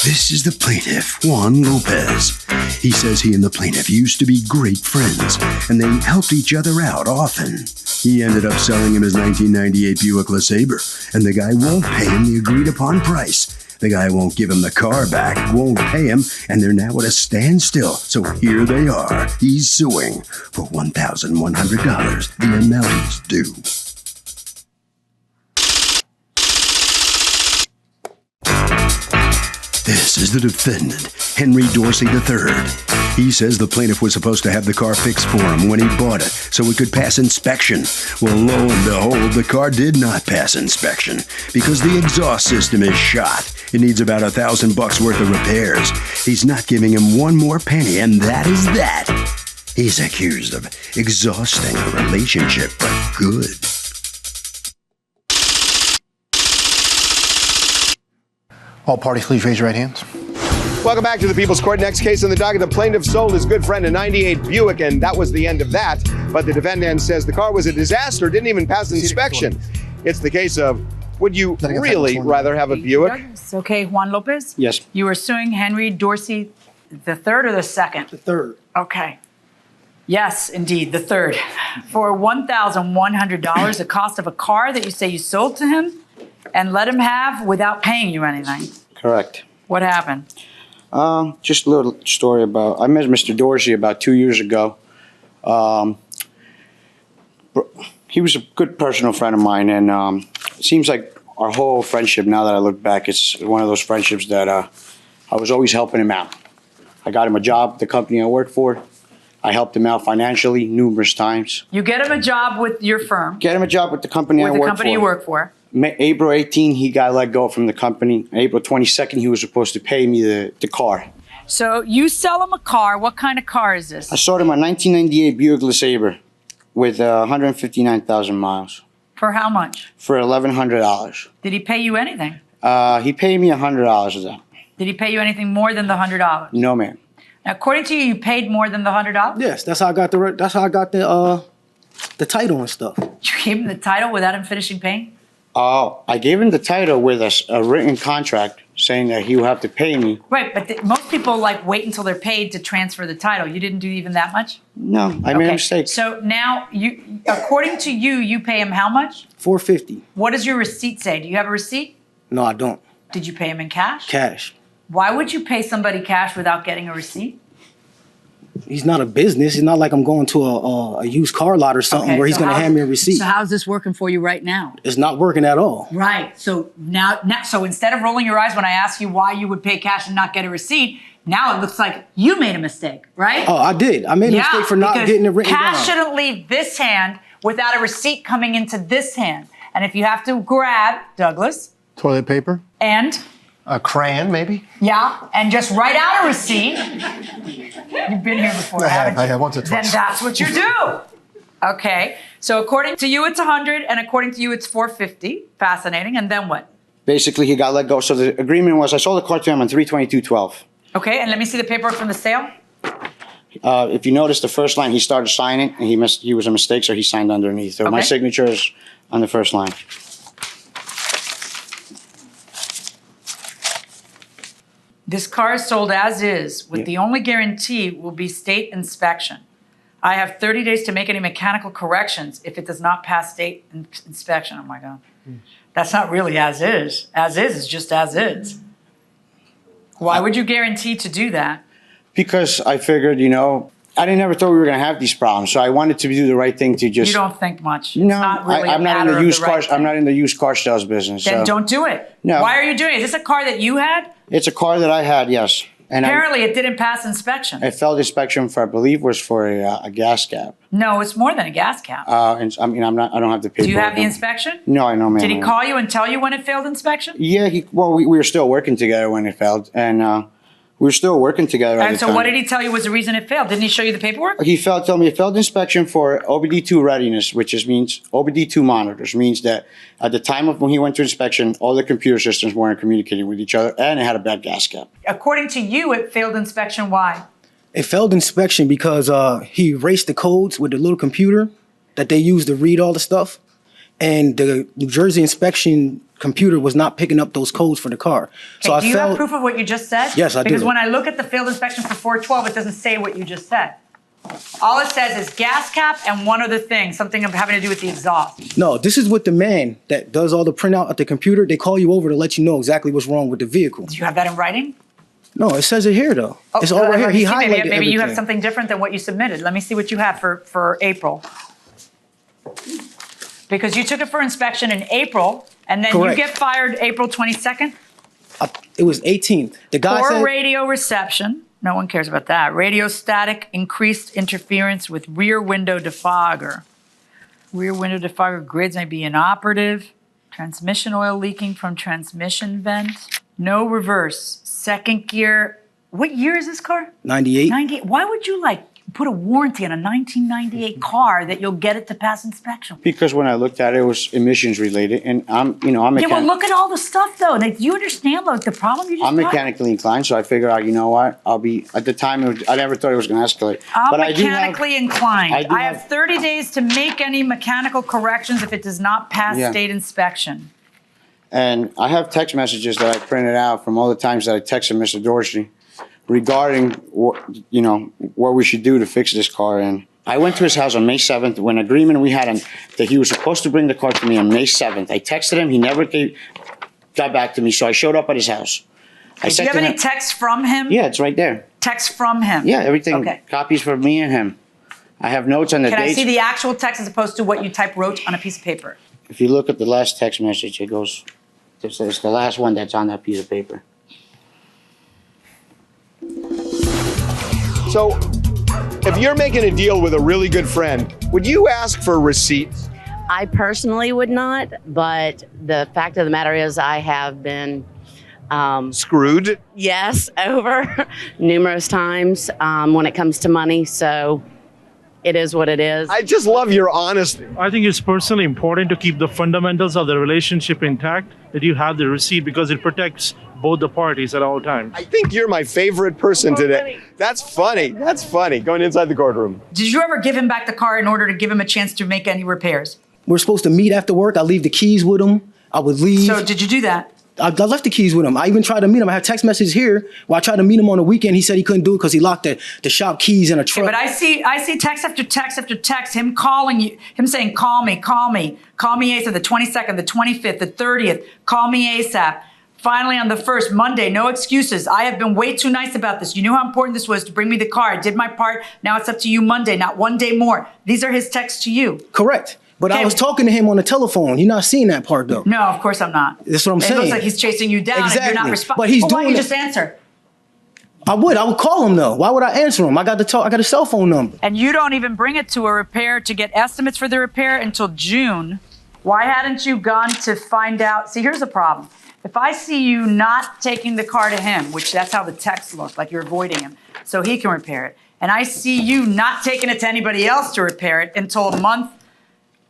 This is the plaintiff, Juan Lopez. He says he and the plaintiff used to be great friends, and they helped each other out often. He ended up selling him his 1998 Buick LeSabre, and the guy won't pay him the agreed-upon price. The guy won't give him the car back, won't pay him, and they're now at a standstill. So here they are. He's suing for $1,100, the amount he's due. This is the defendant, Henry Dorsey III. He says the plaintiff was supposed to have the car fixed for him when he bought it so it could pass inspection. Well, lo and behold, the car did not pass inspection because the exhaust system is shot. It needs about $1,000 worth of repairs. He's not giving him one more penny, and that is that. He's accused of exhausting a relationship for good. All parties, please raise your right hands. Welcome back to the People's Court. Next case in the docket, the plaintiff sold his good friend a 98 Buick, and that was the end of that. But the defendant says the car was a disaster, didn't even pass inspection. It's the case of, would you really rather have a Buick? Okay, Juan Lopez? Yes. You are suing Henry Dorsey the third or the second? The third. Okay. Yes, indeed, the third. For $1,100, the cost of a car that you say you sold to him and let him have without paying you anything. Correct. What happened? Just a little story about, I met Mr. Dorsey about 2 years ago. He was a good personal friend of mine, and it seems like our whole friendship, now that I look back, it's one of those friendships that I was always helping him out. I got him a job at the company I worked for. I helped him out financially numerous times. You get him a job with your firm. Get him a job with the company I work for. With the company you work for. April 18, he got let go from the company. April 22nd, he was supposed to pay me the car. So you sell him a car. What kind of car is this? I sold him a 1998 Buick LeSabre with 159,000 miles. For how much? For $1,100. Did he pay you anything? He paid me $100 of that. Did he pay you anything more than the $100? No, ma'am. Now, according to you, you paid more than the $100? Yes, that's how I got the title and stuff. You gave him the title without him finishing paying? I gave him the title with a written contract saying that he would have to pay me. Right, but most people like wait until they're paid to transfer the title. You didn't do even that much? No, I made a mistake. So now, according to you, you pay him how much? $450. What does your receipt say? Do you have a receipt? No, I don't. Did you pay him in cash? Cash. Why would you pay somebody cash without getting a receipt? He's not a business. It's not like I'm going to a used car lot or something where he's going to hand me a receipt. So how's this working for you right now? It's not working at all. Right. So so instead of rolling your eyes when I ask you why you would pay cash and not get a receipt, now it looks like you made a mistake, right? Oh, I did. I made a mistake for not getting it written down. Cash shouldn't leave this hand without a receipt coming into this hand. And if you have to grab, Douglas. Toilet paper? And? A crayon, maybe? Yeah, and just write out a receipt. You've been here before, haven't you? I have once or twice. Then that's what you do. Okay, so according to you, it's 100, and according to you, it's 450. Fascinating. And then what? Basically, he got let go. So the agreement was I sold the car to him on 3/22/12. Okay, and let me see the paperwork from the sale. If you notice the first line, he started signing, and he was a mistake, so he signed underneath. So my signature is on the first line. This car is sold as is, with the only guarantee will be state inspection. I have 30 days to make any mechanical corrections if it does not pass state inspection. Oh my God. That's not really as is. As is just as is. Why would you guarantee to do that? Because I figured, I didn't ever thought we were going to have these problems. So I wanted to do the right thing to just. You don't think much. No, not really I'm not in the used cars. I'm not in the used car sales business. Then don't do it. No. Why are you doing it? Is this a car that you had? It's a car that I had, yes. And apparently, it didn't pass inspection. It failed inspection for, I believe, was for a gas cap. No, it's more than a gas cap. And I mean, I don't have the paperwork. Do you have the inspection? No, I know, ma'am. Did he call you and tell you when it failed inspection? Yeah, we were still working together when it failed, and we were still working together at the time. And so what did he tell you was the reason it failed? Didn't he show you the paperwork? He told me it failed inspection for OBD2 readiness, which means OBD2 monitors, means that at the time of when he went to inspection, all the computer systems weren't communicating with each other, and it had a bad gas cap. According to you, it failed inspection. Why? It failed inspection because he erased the codes with the little computer that they use to read all the stuff. and the New Jersey inspection computer was not picking up those codes for the car. So Do you have proof of what you just said? Yes, I do. Because when I look at the failed inspection for 412, it doesn't say what you just said. All it says is gas cap and one other thing, something having to do with the exhaust. No, this is with the man that does all the printout at the computer. They call you over to let you know exactly what's wrong with the vehicle. Do you have that in writing? No, it says it here, though. Oh, it's all right here. He maybe, highlighted maybe you have everything. something different than what you submitted. Let me see what you have for April. Because you took it for inspection in April, and then Correct. you get fired April 22nd? It was 18th. The guy Poor said... radio reception. No one cares about that. Radio static, increased interference with rear window defogger. Rear window defogger grids may be inoperative. Transmission oil leaking from transmission vent. No reverse. Second gear. What year is this car? 98. 98. Why would you put a warranty on a 1998 car that you'll get it to pass inspection? Because when I looked at it, it was emissions related, and I'm Yeah, well, look at all the stuff though. Do you understand the problem you just I'm brought? mechanically inclined, so I figured out, you know what? I'll be, at the time, I never thought it was going to escalate. I'm But I do have- mechanically inclined. I do I have have- 30 days to make any mechanical corrections if it does not pass Yeah. state inspection. And I have text messages that I printed out from all the times that I texted Mr. Dorsey regarding what we should do to fix this car. And I went to his house on May 7th when agreement we had him that he was supposed to bring the car to me on May 7th. I texted him. He never got back to me. So I showed up at his house. I Do said you have to any him, texts from him? yeah, it's right there. Text from him? Yeah, everything. Okay. Copies for me and him. I have notes on the Can dates. I see the actual text as opposed to what you wrote on a piece of paper? If you look at the last text message, it goes, it's the last one that's on that piece of paper. So, if you're making a deal with a really good friend, would you ask for receipts? I personally would not, but the fact of the matter is I have been, Screwed? yes, over numerous times when it comes to money. So it is what it is. I just love your honesty. I think it's personally important to keep the fundamentals of the relationship intact, that you have the receipt because it protects both the parties at all times. I think you're my favorite person today. That's funny. That's funny. Going inside the courtroom. Did you ever give him back the car in order to give him a chance to make any repairs? We're supposed to meet after work. I leave the keys with him. I would leave. So did you do that? I left the keys with him. I even tried to meet him. I have text messages here where I tried to meet him on the weekend. He said he couldn't do it because he locked the shop keys in a truck. But I see text after text after text, him calling you, him saying, call me ASAP, the 22nd, the 25th, the 30th, call me ASAP. Finally, on the 1st, Monday, no excuses. I have been way too nice about this. You knew how important this was to bring me the car. I did my part. Now it's up to you Monday, not one day more. These are his texts to you. Correct. But Okay. I was talking to him on the telephone. You're not seeing that part, though. No, of course I'm not. That's what I'm It saying. looks like he's chasing you down and you're not Exactly. responding. But he's Why don't doing you it- just answer? I would call him, though. Why would I answer him? I got a cell phone number. And you don't even bring it to a repair to get estimates for the repair until June. Why hadn't you gone to find out? See, here's the problem. If I see you not taking the car to him, which that's how the text looked, like you're avoiding him, so he can repair it, and I see you not taking it to anybody else to repair it until a month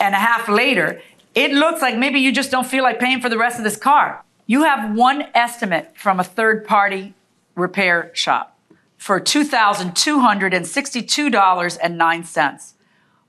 and a half later, it looks like maybe you just don't feel like paying for the rest of this car. You have one estimate from a third-party repair shop for $2,262.09.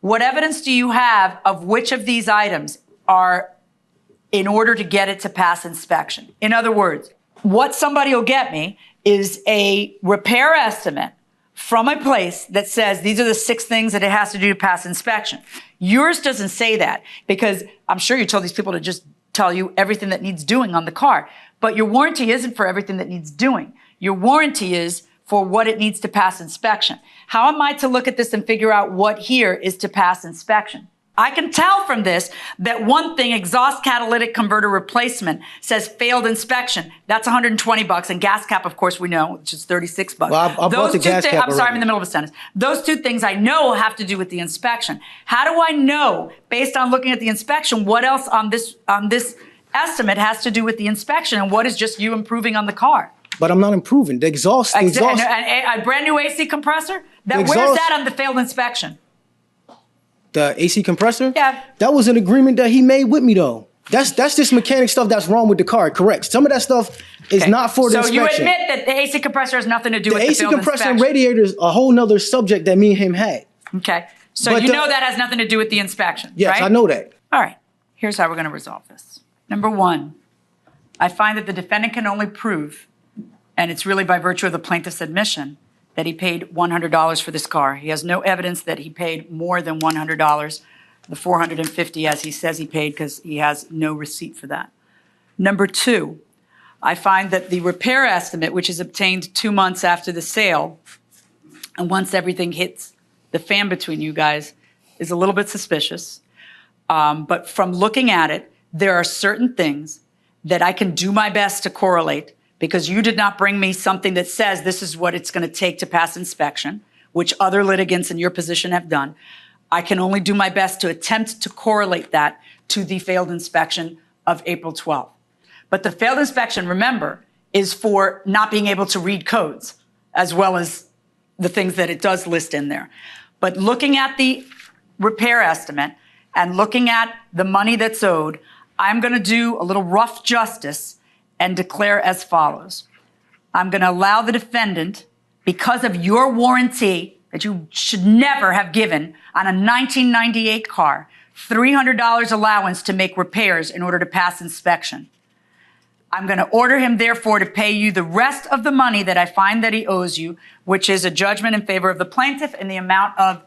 What evidence do you have of which of these items are in order to get it to pass inspection? In other words, what somebody will get me is a repair estimate from a place that says these are the 6 things that it has to do to pass inspection. Yours doesn't say that because I'm sure you told these people to just tell you everything that needs doing on the car. But your warranty isn't for everything that needs doing. Your warranty is for what it needs to pass inspection. How am I to look at this and figure out what here is to pass inspection? I can tell from this that one thing, exhaust catalytic converter replacement, says failed inspection. That's $120, and gas cap, of course, we know, which is $36. Well, I bought the gas cap I'm sorry, I'm already. in the middle of a sentence. Those 2 things I know have to do with the inspection. How do I know, based on looking at the inspection, what else on this estimate has to do with the inspection, and what is just you improving on the car? But I'm not improving. The exhaust. And a brand new AC compressor? Where's that on the failed inspection? The AC compressor? Yeah. That was an agreement that he made with me, though. That's just mechanic stuff that's wrong with the car, correct? Some of that stuff is Okay. not for the So you inspection. admit that the AC compressor has nothing to do The with the AC failed compressor and inspection. radiator is a whole nother subject that me and him had. Okay. So But you the- know that has nothing to do with the inspection, Yes, right? I know that. All right. Here's how we're going to resolve this. Number one, I find that the defendant can only prove, and it's really by virtue of the plaintiff's admission, that he paid $100 for this car. He has no evidence that he paid more than $100, the $450 as he says he paid, because he has no receipt for that. Number two, I find that the repair estimate, which is obtained 2 months after the sale, and once everything hits the fan between you guys, is a little bit suspicious. But from looking at it, there are certain things that I can do my best to correlate, because you did not bring me something that says this is what it's going to take to pass inspection, which other litigants in your position have done. I can only do my best to attempt to correlate that to the failed inspection of April 12th. But the failed inspection, remember, is for not being able to read codes, as well as the things that it does list in there. But looking at the repair estimate and looking at the money that's owed, I'm going to do a little rough justice and declare as follows. I'm going to allow the defendant, because of your warranty that you should never have given on a 1998 car, $300 allowance to make repairs in order to pass inspection. I'm going to order him, therefore, to pay you the rest of the money that I find that he owes you, which is a judgment in favor of the plaintiff in the amount of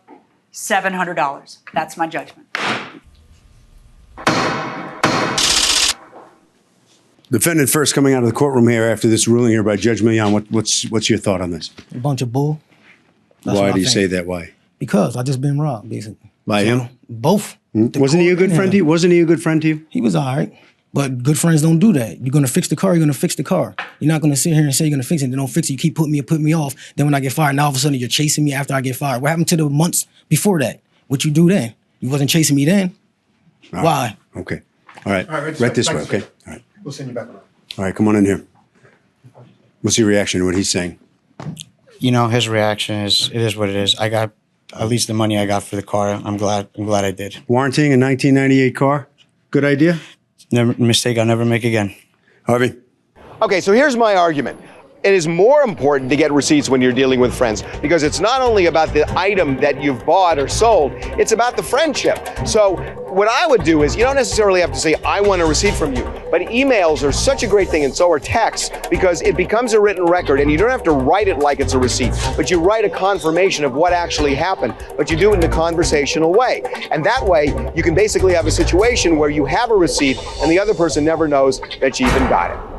$700. That's my judgment. Defendant first coming out of the courtroom here after this ruling here by Judge Millian. What's your thought on this? A bunch of bull. That's Why what do I you think. say that? Why? Because I just been robbed, basically. By him? Both. Wasn't he a good friend to you? Wasn't he a good friend to you? He was all right. But good friends don't do that. You're gonna fix the car, you're gonna fix the car. You're not gonna sit here and say you're gonna fix it, then don't fix it. You keep putting me off. Then when I get fired, now all of a sudden you're chasing me after I get fired. What happened to the months before that? What you do then? You wasn't chasing me then. All Why? right. Okay. All right. All right, Right this way, thanks. okay? All right. We'll send you back around. All right, come on in here. What's your reaction to what he's saying? You know, his reaction is, it is what it is. I got at least the money I got for the car. I'm glad I did. Warranting a 1998 car? Good idea? Never, mistake I'll never make again. Harvey? Okay, so here's my argument. It is more important to get receipts when you're dealing with friends, because it's not only about the item that you've bought or sold, it's about the friendship. So what I would do is, you don't necessarily have to say, I want a receipt from you, but emails are such a great thing, and so are texts, because it becomes a written record, and you don't have to write it like it's a receipt, but you write a confirmation of what actually happened, but you do it in a conversational way. And that way, you can basically have a situation where you have a receipt, and the other person never knows that you even got it.